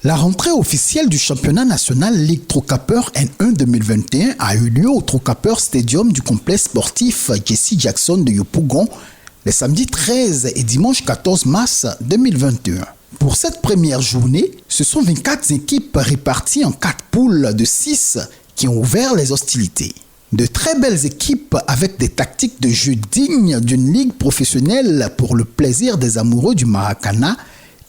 La rentrée officielle du championnat national Ligue Trocapeur N1 2021 a eu lieu au Trocapeur Stadium du complexe sportif Jesse Jackson de Yopougon les samedis 13 et dimanche 14 mars 2021. Pour cette première journée, ce sont 24 équipes réparties en 4 poules de 6 qui ont ouvert les hostilités. De très belles équipes avec des tactiques de jeu dignes d'une ligue professionnelle pour le plaisir des amoureux du Maracana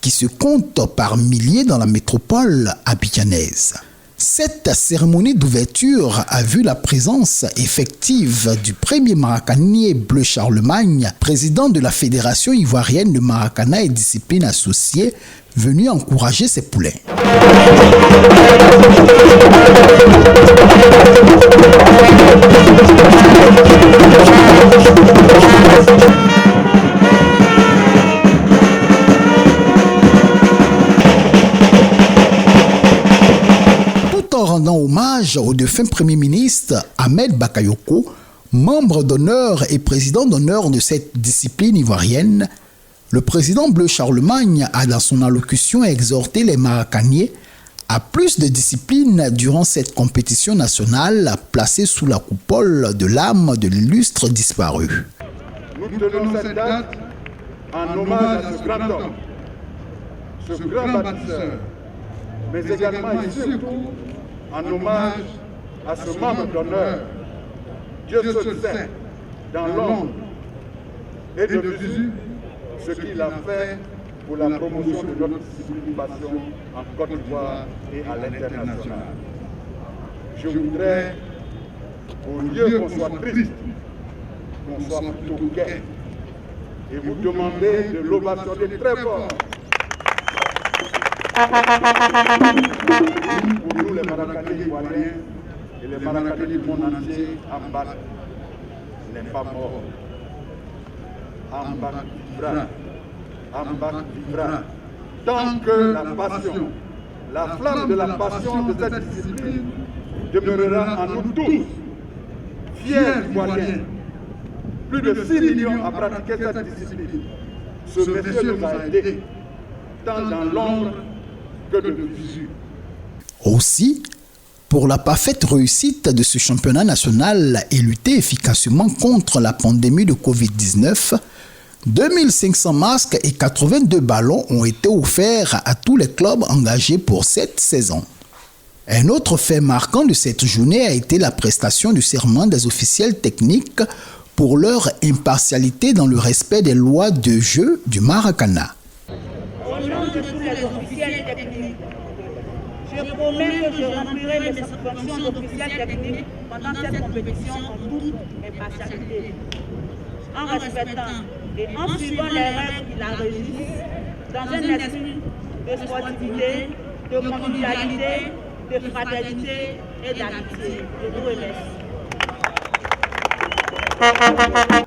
qui se comptent par milliers dans la métropole abidjanaise. Cette cérémonie d'ouverture a vu la présence effective du premier maracanier Bleu Charlemagne, président de la Fédération ivoirienne de Maracana et disciplines associées, venu encourager ses poulains. Rendant hommage au défunt Premier ministre Ahmed Bakayoko, membre d'honneur et président d'honneur de cette discipline ivoirienne, le président Bleu Charlemagne a dans son allocution exhorté les maracaniers à plus de discipline durant cette compétition nationale placée sous la coupole de l'âme de l'illustre disparu. Nous tenons cette date en hommage à ce grand homme, ce grand bâtisseur, mais également et surtout en hommage à ce membre d'honneur, Dieu seul sait, dans l'ombre et de visu, ce qu'il a fait pour la promotion de notre discipline passion en Côte d'Ivoire et à l'international. Je voudrais, au lieu qu'on soit triste, qu'on soit plutôt gai, et vous demander de l'ovationner très fort. Pour nous, les Maracaniers ivoiriens et les Maracaniers du monde entier, Ambac n'est pas mort. Ambac vivra. Ambac vivra. Tant que la passion, la flamme de la passion de cette discipline demeurera en nous tous, fiers ivoiriens. Plus de 6 millions à pratiquer cette discipline. Ce monsieur nous a aidés, tant dans l'ombre que de visu. Aussi, pour la parfaite réussite de ce championnat national et lutter efficacement contre la pandémie de Covid-19, 2500 masques et 82 ballons ont été offerts à tous les clubs engagés pour cette saison. Un autre fait marquant de cette journée a été la prestation du serment des officiels techniques pour leur impartialité dans le respect des lois de jeu du Maracana. Au nom de tous les officiels techniques, je promets que je remplirai mes fonctions d'officiel technique pendant cette compétition en toute impartialité, en respectant et en suivant les règles qui la régissent, dans un esprit de sportivité, de convivialité, de fraternité et d'amitié. Je vous remercie.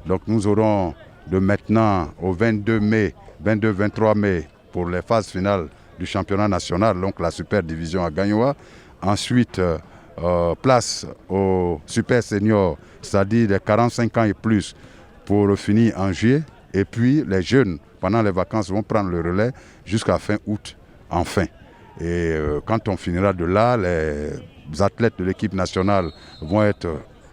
Donc nous aurons de maintenant au 22-23 mai pour les phases finales du championnat national, donc la super division à Gagnoa. Ensuite, place au super senior, c'est-à-dire les 45 ans et plus, pour finir en juillet. Et puis les jeunes, pendant les vacances, vont prendre le relais jusqu'à fin août, enfin. Et quand on finira de là, les athlètes de l'équipe nationale vont être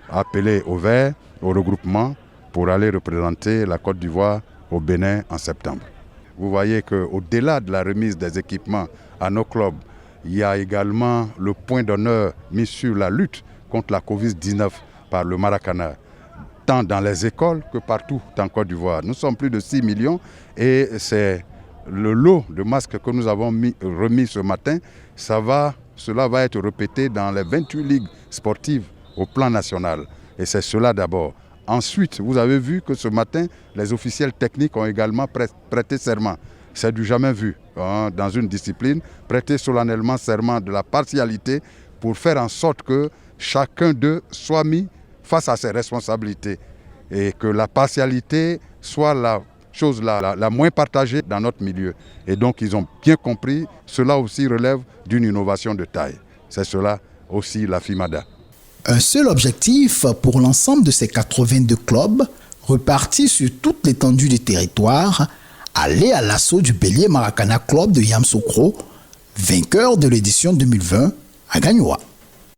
appelés au vert, au regroupement, pour aller représenter la Côte d'Ivoire au Bénin en septembre. Vous voyez qu'au-delà de la remise des équipements à nos clubs, il y a également le point d'honneur mis sur la lutte contre la Covid-19 par le Maracana, tant dans les écoles que partout en Côte d'Ivoire. Nous sommes plus de 6 millions et c'est le lot de masques que nous avons remis ce matin. Cela va être répété dans les 28 ligues sportives au plan national. Et c'est cela d'abord. Ensuite, vous avez vu que ce matin, les officiels techniques ont également prêté serment. C'est du jamais vu dans une discipline, prêter solennellement serment de la partialité pour faire en sorte que chacun d'eux soit mis face à ses responsabilités et que la partialité soit la chose la moins partagée dans notre milieu. Et donc ils ont bien compris, cela aussi relève d'une innovation de taille. C'est cela aussi la FIMADA. Un seul objectif pour l'ensemble de ces 82 clubs, repartis sur toute l'étendue du territoire, aller à l'assaut du Bélier Maracana Club de Yamoussoukro, vainqueur de l'édition 2020 à Gagnoa.